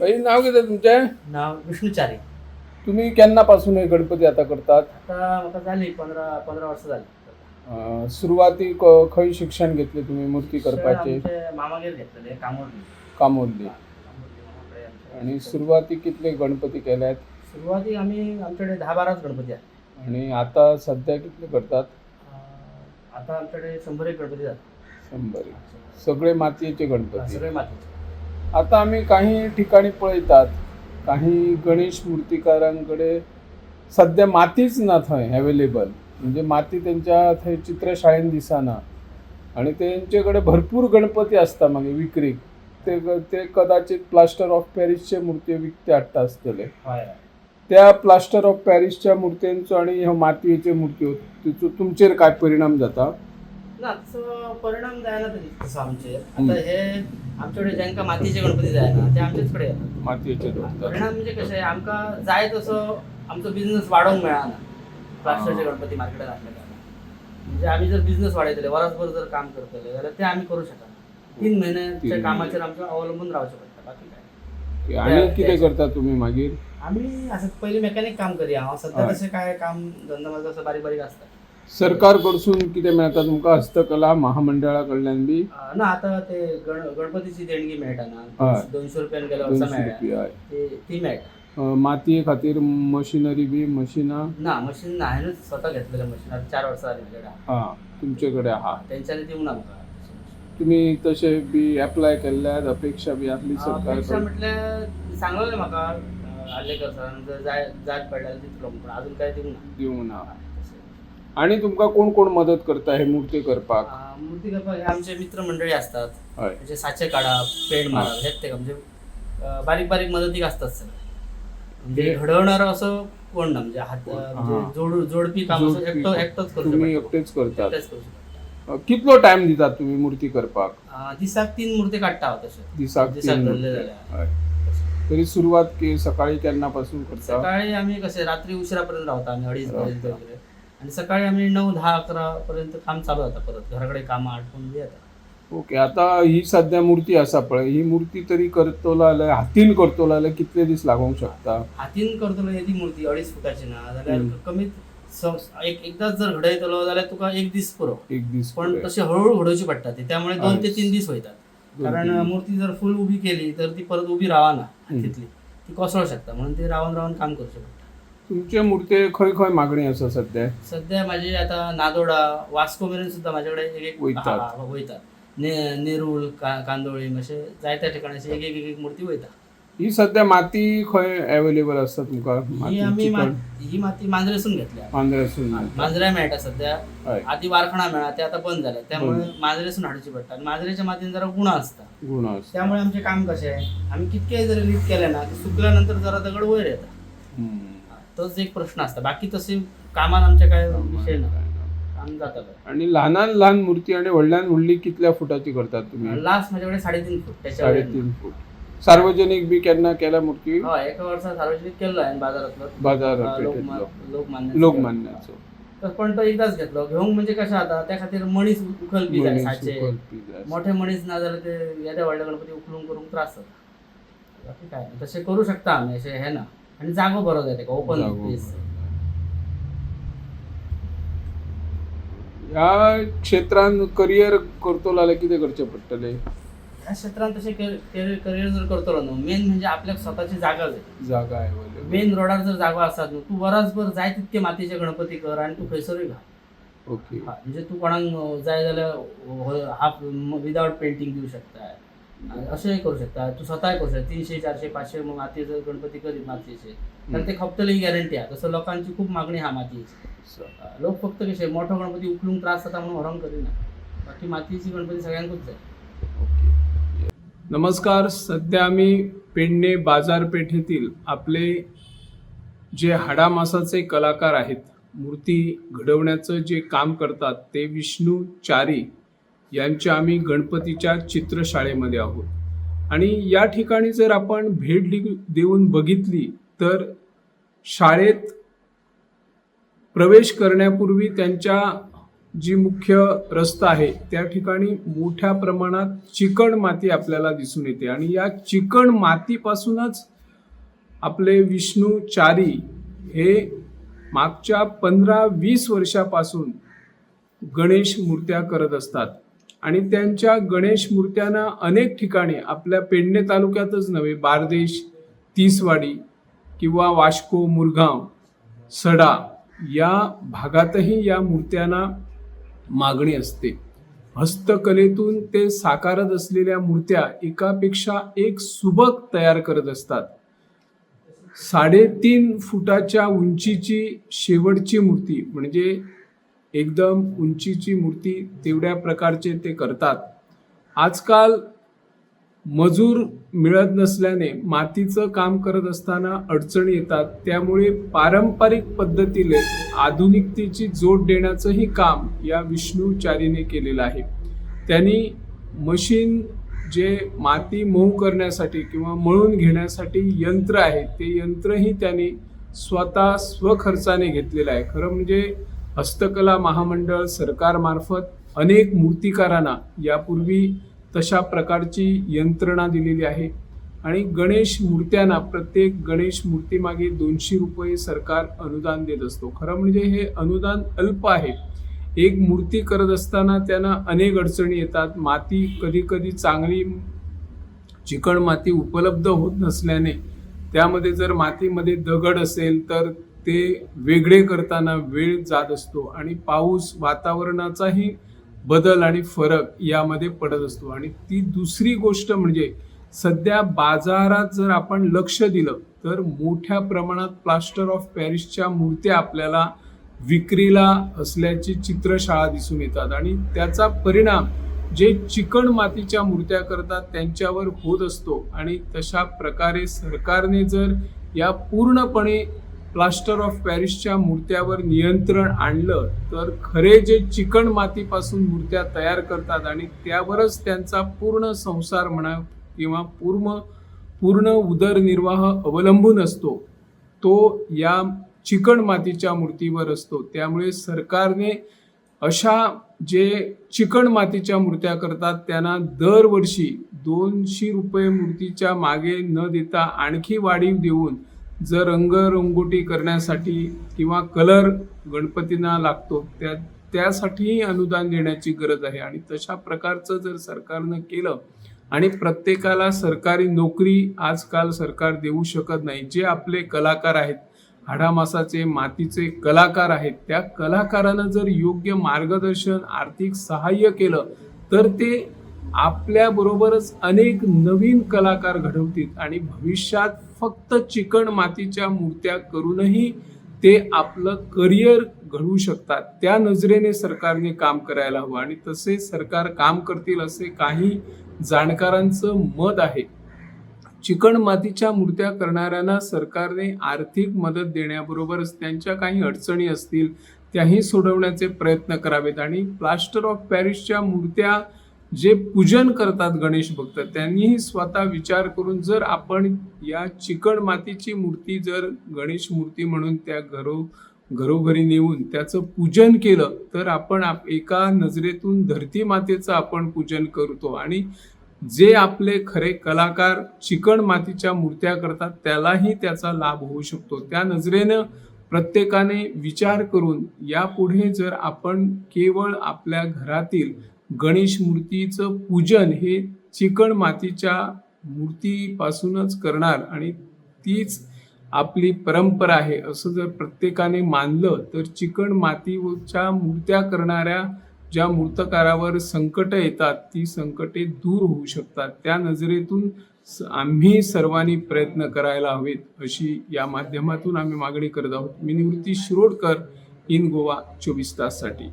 बाई नाव कितें तुमचें? नाव विष्णुचारी. तुम्ही केन्नापासून हे गणपती आता करतात? आता म्हाका जाली 15 वर्सां जाली. सुरवातीक खंय शिक्षण घेतले तुम्ही मूर्ती शिक्षण करपाचे? आमचे मामागेर घेतलेले कामोर्ली. कामोर्ली. मामाकडे आमचे आणि शिक्षण. सुरवातीक कितले गणपती केल्यात? सुरवातीक आमी आमच्याकडे 10-12 गणपती आहेत. आणि आता सध्या कितले करतात? आता आमच्याकडे 100 गणपती जातात. 100. सगळे मातयेचे गणपती. सगळे मातीचे. आता आम्ही काही ठिकाणी पळयतात, काही गणेश मूर्तिकारांकडे सध्या मातीच ना थंय अवेलेबल. म्हणजे माती त्यांच्या थंय चित्रशाळेन दिसना आणि तेंचेकडे भरपूर गणपती असता मागे विक्रीक. ते कदाचित प्लास्टर ऑफ पॅरिसचे मूर्ती विकते हाडटा आसतले. हय. त्या प्लास्टर ऑफ पॅरिसच्या मूर्तींचो आणि ह्यो मातयेचे मूर्त्यो तिचो तुमचेर काय परिणाम जाता? ना तसो परिणाम जायना तरी तसो आमचेर. आता हे आमच्याकडे ज्यांका मातीचे गणपती जायना ते आमचेच कडेन येतात. मातयेचे दवरतात. परिणाम म्हणजे कशें आमकां जाय तसो आमचो बिझनस वाडोवंक मेळना प्लास्टरचे गणपती मार्केटात घातले कारण. म्हणजे आमी जर बिझनस वाडयतले वरसभर जर काम करतले जाल्यार ते आमी करूं शकना. 3 महिन्याच्या कामाचेर आमकां अवलंबून रावचें पडटा बाकी काय. आणि कितें करता तुम्ही मागीर? आमी असं पयलीं मेकॅनीक काम करया. हांव सध्या तशें काय काम धंदो म्हाजो असो बारीक बारीक आसता. सरकार कडसून कितें मेळटा तुमकां हस्तकला महामंडळा कडल्यान बी? ना आता ते गणपतीची देणगी मेळटा ना. हय. 200 रुपयान गेल्या वर्सा 200 मेळ्ळ्या. रुपया. ती मेळटा. मातये खातीर मशिनरी बी मशिनां? ना मशीन ना हांवेंच स्वता घेतलेलें मशीन. आता 4 वर्सां जालीं म्हजेकडे. हां, तुमचे कडेन आहा. तेंच्यांनी दिवंक ना म्हाका. तुम्ही तशे बी एप्लाय केल्ल्यात? अपेक्षा बी आसली सरकार अपेक्षा कडून? म्हटल्यार सांगलेलें म्हाका आर्लेकर सरान जर जाय पडल्यार दितलो म्हणून. अजून काय दिवंक ना. दिवंक ना. आणि तुमकां कोण कोण मदत करता हे मूर्ती करपाक? मूर्ती करपाक हे आमचे मित्र मंडळी असतात. हय. म्हणजे साचे काडप, पेंट मारप हेच ते म्हणजे बारीक बारीक मदतीक असतात सगळे. म्हणजे घडवणारो असो कोण ना. म्हणजे हात म्हणजे जोडपी काम असं एकटोच करू तुम्ही शकता. एकटेच करतात? एकटेच करू शकता. कितलो टाइम दितात तुम्ही मूर्ती करपाक? दिसाक 3 मूर्ती काडटा हांव तशें. दिसाक 3 धरले मूर्ती. जाल्यार. हय. तरी सुरवात सकाळी केन्नापासून करता? सकाळी आमी कशें रात्री उशिरापर्यंत रावता आमी 2:30 पर्यंत वगैरे. आणि सकाळी आमी 9, 10, 11 पर्यंत काम चालू जाता. परत घराकडे कामां आटपून बी येता. ओके. आता ही सध्या मूर्ती आसा पळय, ही मूर्ती तरी करतलो जाल्यार हातीन करतलो जाल्यार कितले दीस लागोंक शकता? हातीन करतलो येदी मूर्ती 2.5 फुटाची ना जाल्यार कमीत एकदाच जर घडयतलो जाल्यार तुका 1 दीस पुरो. 1 दीस. पण तशी हळूहळू घडोवची पडटा ती. त्यामुळे 2 ते 3 दीस वयतात. कारण मूर्ती जर फुल उभी केली तर ती परत उभी रावना तितली. ती कोसळू शकता म्हणून ती रावन रावन काम करचें पडटा. तुमचे मूर्ते खंय खंय मागणी आसा सध्या? सध्या माझी आता नादोडा, वास्को मेरेन सुद्धा माझ्याकडे एक वयतात. वयतात. नेरूळ, कांदोळी अशे जायत्या ठिकाणी अशी एक मूर्ती वयता. ही सध्या माती खंय अवेलेबल आसता तुमकां? ही आमी ही माती मांद्रेसून घेतल्या. मांद्रेसून? मांजऱ्या मेळटा सध्या. हय. आधी वारखणा मेळा ते आता बंद झाले. त्यामुळे मांजरेसून हाडची पडटा. आणि मांजरेच्या मातीन जरा गुण असता. गुण आसता. त्यामुळे आमचे काम कशें आमी कितकेय जरी नीट केले ना की सुकल्यानंतर जरा दगड वयर येता. तोच एक प्रश्न असता. बाकी तसे कामान आमचे काय विषय ना. काम जाता. आणि लहानान लहान मूर्ती आणि व्हडल्यान व्हडली कितल्या फुटाची करतात तुम्ही? लास्ट माझ्याकडे 3.5 फूट. त्याच्या 3.5 फूट. सार्वजनिक बी केन्ना केल्या मूर्ती? हय. एका वर्सा सार्वजनिक केल्लो हांवें बाजारांतलो. बाजारपेठेंतलो लोकमान्याचो. पण तो एकदाच घेतलो. घेवंक म्हणजे कशें जाता त्या खातीर मणीस उखलपी जाय साचे. मोठे मणीस ना जाल्यार ते येद्या व्हडले गणपती उखलूंक करूंक त्रास जाता. बाकी काय तशें करूं शकता आमी. अशें हें ना. आणि जागो बरो जाय तेका. Open space. ह्या क्षेत्रांत करियर करतलो जाल्यार कितें करचें पडटलें? ह्या क्षेत्रांत तशें करियर जर करतलो न्हू मेन म्हणजे आपल्याक स्वताची जागा जाय. जागा अवेलेबल. मेन रोडार जर जागो आसात न्हू तूं वरसभर जाय तितके मातयेचे गणपती कर आनी तूं खंयसरूय घाल. ओके. म्हणजे तूं कोणाक जाय जाल्यार हाफ विदाउट पेंटिंग दिवं शकता. अशेंय करूं शकता. तूं स्वताय करूं शकता. 300, 400, 500 मातयेचे गणपती करीत मातयेचे तर ते खपतले ही गॅरंटी आहा. तसो लोकांची खूप मागणी आहा मातयेची. लोक फक्त कशें मोठो गणपती उखलूंक त्रास जाता म्हणून व्हरोंक करिना. बाकी मातयेची गणपती सगळ्यांकूच जाय. नमस्कार. सध्या आम्ही पेडणे बाजारपेठेतील आपले जे हाडामासाचे कलाकार आहेत, मूर्ती घडवण्याचं जे काम करतात ते विष्णू चारी यांच्या आम्ही गणपतीच्या चित्रशाळेमध्ये आहोत. आणि या ठिकाणी जर आपण भेट देऊन बघितली तर शाळेत प्रवेश करण्यापूर्वी त्यांच्या जी मुख्य रस्ता आहे त्या ठिकाणी मोठ्या प्रमाणात चिकण माती आपल्याला दिसून येते आणि या चिकण मातीपासूनच आपले विष्णूचारी हे मागच्या 15-20 वर्षापासून गणेश मूर्त्या करत असतात आणि त्यांच्या गणेश मूर्त्यांना अनेक ठिकाणी आपल्या पेडणे तालुक्यातच नव्हे, बारदेश, तिसवाडी किंवा वास्को, मुरगाव, सडा या भागातही या मूर्त्यांना मागणी असते. हस्तकलेतून ते साकारत असलेल्या मूर्त्या एकापेक्षा एक सुबक तयार करत असतात. 3.5 फुटाच्या उंचीची शेवटची मूर्ती म्हणजे एकदम उंचीची मूर्ती तेवढ्या प्रकारचे ते करतात. आजकाल मजूर मिळत नसल्याने मातीचं काम करत असताना अडचणी येतात. त्यामुळे पारंपरिक पद्धतीने आधुनिकतेची जोड देण्याचंही काम या विष्णूचारीने केलेलं आहे. त्यांनी मशीन जे माती मऊ करण्यासाठी किंवा मळून घेण्यासाठी यंत्र आहे ते यंत्रही त्यांनी स्वतः स्वखर्चाने घेतलेलं आहे. खरं म्हणजे हस्तकला महामंडळ सरकारमार्फत अनेक मूर्तिकारांना यापूर्वी तशा प्रकारची यंत्रणा दिलेली आहे आणि गणेश मूर्त्यांना प्रत्येक गणेश मूर्तीमागे 200 रुपये सरकार अनुदान देत असतो. खरं म्हणजे हे अनुदान अल्प आहे. एक मूर्ती करत असताना त्यांना अनेक अडचणी येतात. माती कधी कधी चांगली चिकण माती उपलब्ध होत नसल्याने त्यामध्ये जर मातीमध्ये दगड असेल तर ते वेगळे करताना वेळ जात असतो आणि पाऊस, वातावरणाचाही बदल आणि फरक यामध्ये पडत असतो. आणि ती दुसरी गोष्ट म्हणजे सध्या बाजारात जर आपण लक्ष दिलं तर मोठ्या प्रमाणात प्लास्टर ऑफ पॅरिसच्या मूर्त्या आपल्याला विक्रीला असल्याची चित्रशाळा दिसून येतात आणि त्याचा परिणाम जे चिकण मातीच्या मूर्त्या करतात त्यांच्यावर होत असतो. आणि तशा प्रकारे सरकारने जर या पूर्णपणे प्लास्टर ऑफ पॅरिसच्या मूर्त्यावर नियंत्रण आणलं तर खरे जे चिकण मातीपासून मूर्त्या तयार करतात आणि त्यावरच त्यांचा पूर्ण संसार म्हणा किंवा पूर्ण उदरनिर्वाह अवलंबून असतो तो या चिकण मातीच्या मूर्तीवर असतो. त्यामुळे सरकारने अशा जे चिकण मातीच्या मूर्त्या करतात त्यांना दरवर्षी 200 रुपये मूर्तीच्या मागे न देता आणखी वाढीव देऊन जर रंगरंगोटी करण्यासाठी किंवा कलर गणपतींना लागतो त्यासाठीही अनुदान देण्याची गरज आहे. आणि तशा प्रकारचं जर सरकारनं केलं आणि प्रत्येकाला सरकारी नोकरी आजकाल सरकार देऊ शकत नाही. जे आपले कलाकार आहेत, हाडामासाचे मातीचे कलाकार आहेत, त्या कलाकारांना जर योग्य मार्गदर्शन, आर्थिक सहाय्य केलं तर ते आपल्याबरोबरच अनेक नवीन कलाकार घडवतील आणि भविष्यात फक्त चिकण मातीच्या मूर्त्या करूनही ते आपलं करिअर घडवू शकतात. त्या नजरेने सरकारने काम करायला हवं आणि तसे सरकार काम करतील असे काही जाणकारांचं मत आहे. चिकण मातीच्या मूर्त्या करणाऱ्यांना सरकारने आर्थिक मदत देण्याबरोबरच त्यांच्या काही अडचणी असतील त्याही सोडवण्याचे प्रयत्न करावेत. आणि प्लास्टर ऑफ पॅरिसच्या मूर्त्या जे पूजन करतात गणेश भक्त त्यांनीही स्वतः विचार करून जर आपण या चिकण मातीची मूर्ती जर गणेश मूर्ती म्हणून त्या घरोघरी नेऊन त्याचं पूजन केलं तर आपण एका नजरेतून धरती मातेचं आपण पूजन करतो आणि जे आपले खरे कलाकार चिकण मातीच्या मूर्त्या करतात त्यालाही त्याचा लाभ होऊ शकतो. त्या नजरेनं प्रत्येकाने विचार करून यापुढे जर आपण केवळ आपल्या घरातील गणेश मूर्तीचं पूजन हे चिकण मातीच्या मूर्तीपासूनच करणार आणि तीच आपली परंपरा आहे असं जर प्रत्येकाने मानलं तर चिकण मातीच्या मूर्त्या करणाऱ्या ज्या मूर्तकारावर संकट येतात ती संकटे दूर होऊ शकतात. त्या नजरेतून आम्ही सर्वांनी प्रयत्न करायला हवेत अशी या माध्यमातून आम्ही मागणी करत आहोत. मी निवृत्ती शिरोडकर, इन गोवा 24 ताससाठी.